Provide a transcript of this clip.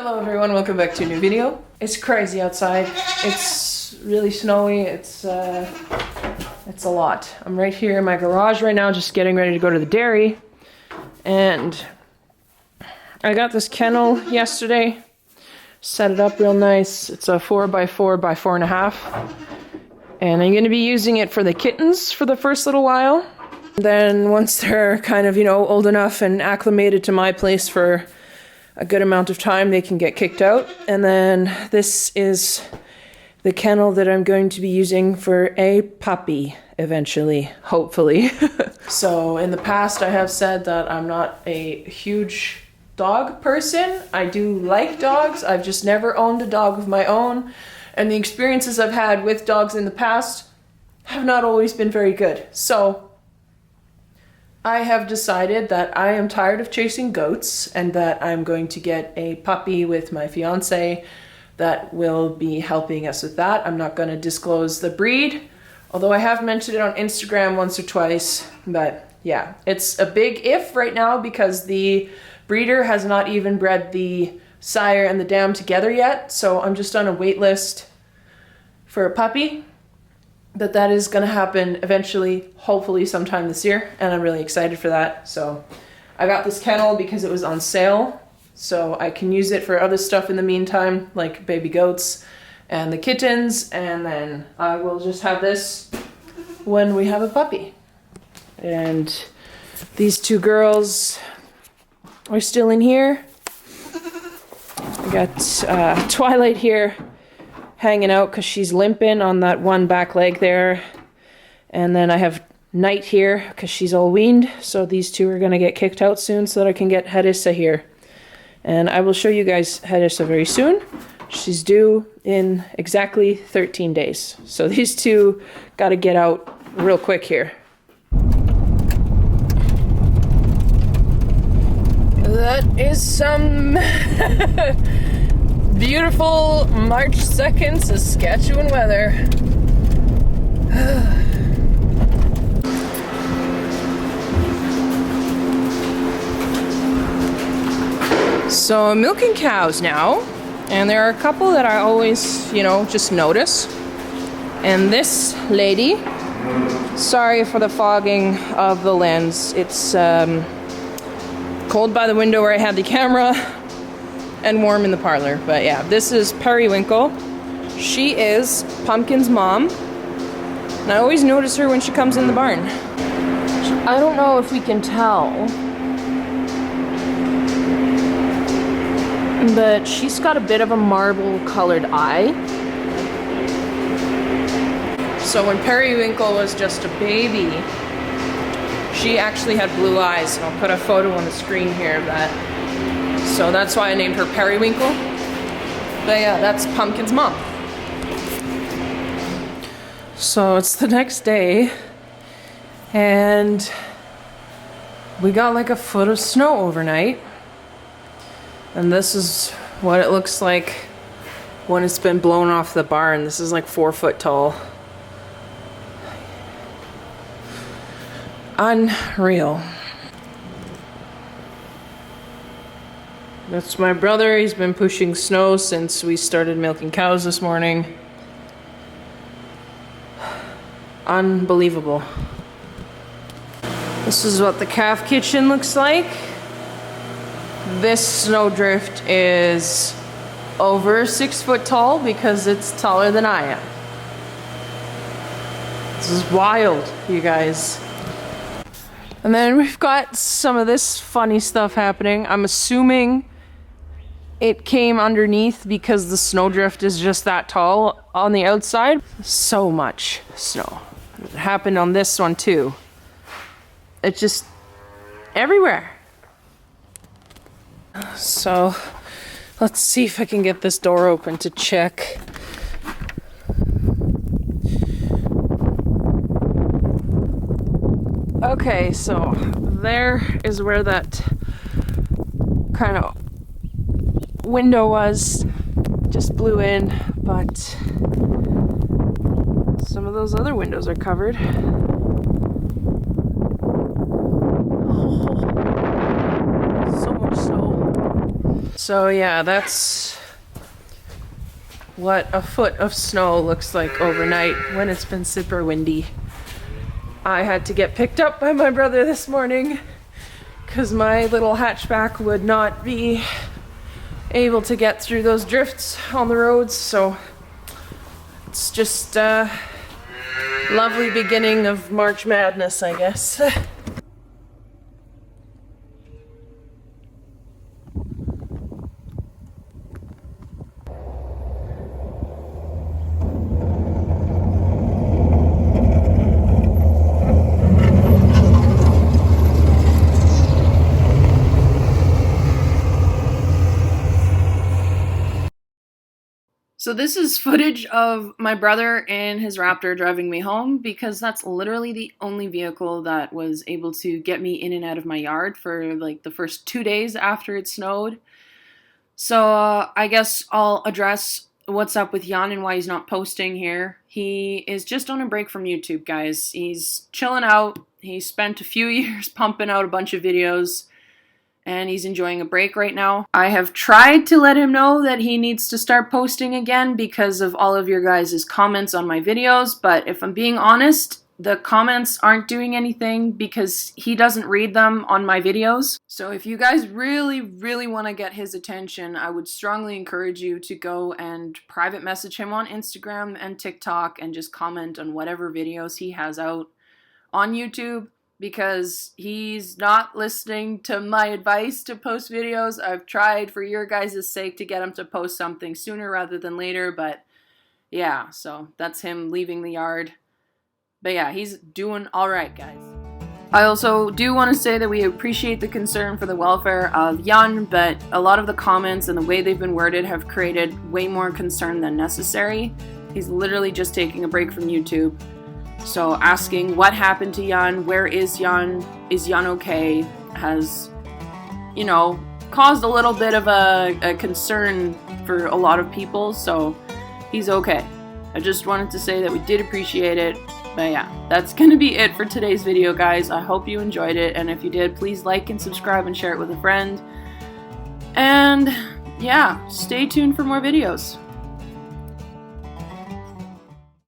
Hello everyone, welcome back to a new video. It's crazy outside. It's really snowy. It's a lot. I'm right here in my garage right now, just getting ready to go to the dairy. And I got this kennel yesterday. Set it up real nice. It's a 4x4 by 4.5. And I'm going to be using it for the kittens for the first little while. Then once they're kind of, old enough and acclimated to my place for a good amount of time, they can get kicked out. And then this is the kennel that I'm going to be using for a puppy eventually, hopefully. So in the past I have said that I'm not a huge dog person. I do like dogs. I've just never owned a dog of my own. And the experiences I've had with dogs in the past have not always been very good. So I have decided that I am tired of chasing goats and that I'm going to get a puppy with my fiance that will be helping us with that. I'm not going to disclose the breed, although I have mentioned it on Instagram once or twice. But yeah, it's a big if right now because the breeder has not even bred the sire and the dam together yet. So I'm just on a wait list for a puppy. But that is going to happen eventually, hopefully sometime this year, and I'm really excited for that. So I got this kennel because it was on sale, so I can use it for other stuff in the meantime, like baby goats and the kittens, and then I will just have this when we have a puppy. And these two girls are still in here. I got Twilight here hanging out because she's limping on that one back leg there. And then I have Night here because she's all weaned. So these two are going to get kicked out soon so that I can get Hedissa here. And I will show you guys Hedissa very soon. She's due in exactly 13 days. So these two got to get out real quick here. That is some beautiful March 2nd Saskatchewan weather. So I'm milking cows now, and there are a couple that I always, just notice. And this lady, sorry for the fogging of the lens. It's cold by the window where I had the camera and warm in the parlor. But yeah, this is Periwinkle. She is Pumpkin's mom. And I always notice her when she comes in the barn. I don't know if we can tell, but she's got a bit of a marble colored eye. So when Periwinkle was just a baby, she actually had blue eyes. And I'll put a photo on the screen here of that. So that's why I named her Periwinkle. But yeah, that's Pumpkin's mom. So it's the next day, and we got like a foot of snow overnight. And this is what it looks like when it's been blown off the barn. This is like 4 foot tall. Unreal. That's my brother. He's been pushing snow since we started milking cows this morning. Unbelievable. This is what the calf kitchen looks like. This snowdrift is over 6 foot tall because it's taller than I am. This is wild, you guys. And then we've got some of this funny stuff happening. I'm assuming it came underneath because the snowdrift is just that tall on the outside. So much snow. It happened on this one too. It's just everywhere. So let's see if I can get this door open to check. Okay, so there is where that kind of window was. Just blew in, but some of those other windows are covered. Oh, so much snow. So yeah, that's what a foot of snow looks like overnight when it's been super windy. I had to get picked up by my brother this morning because my little hatchback would not be able to get through those drifts on the roads, so it's just a lovely beginning of March Madness, I guess. So this is footage of my brother and his Raptor driving me home, because that's literally the only vehicle that was able to get me in and out of my yard for like the first 2 days after it snowed. So I guess I'll address what's up with Jan and why he's not posting here. He is just on a break from YouTube, guys. He's chilling out. He spent a few years pumping out a bunch of videos, and he's enjoying a break right now. I have tried to let him know that he needs to start posting again because of all of your guys' comments on my videos, but if I'm being honest, the comments aren't doing anything because he doesn't read them on my videos. So if you guys really, really want to get his attention, I would strongly encourage you to go and private message him on Instagram and TikTok and just comment on whatever videos he has out on YouTube, because he's not listening to my advice to post videos. I've tried for your guys' sake to get him to post something sooner rather than later, but yeah, so that's him leaving the yard. But yeah, he's doing all right, guys. I also do want to say that we appreciate the concern for the welfare of Jan, but a lot of the comments and the way they've been worded have created way more concern than necessary. He's literally just taking a break from YouTube. So asking what happened to Jan, where is Jan okay, has, you know, caused a little bit of a concern for a lot of people, so he's okay. I just wanted to say that we did appreciate it, but yeah, that's gonna be it for today's video, guys. I hope you enjoyed it, and if you did, please like and subscribe and share it with a friend. And yeah, stay tuned for more videos.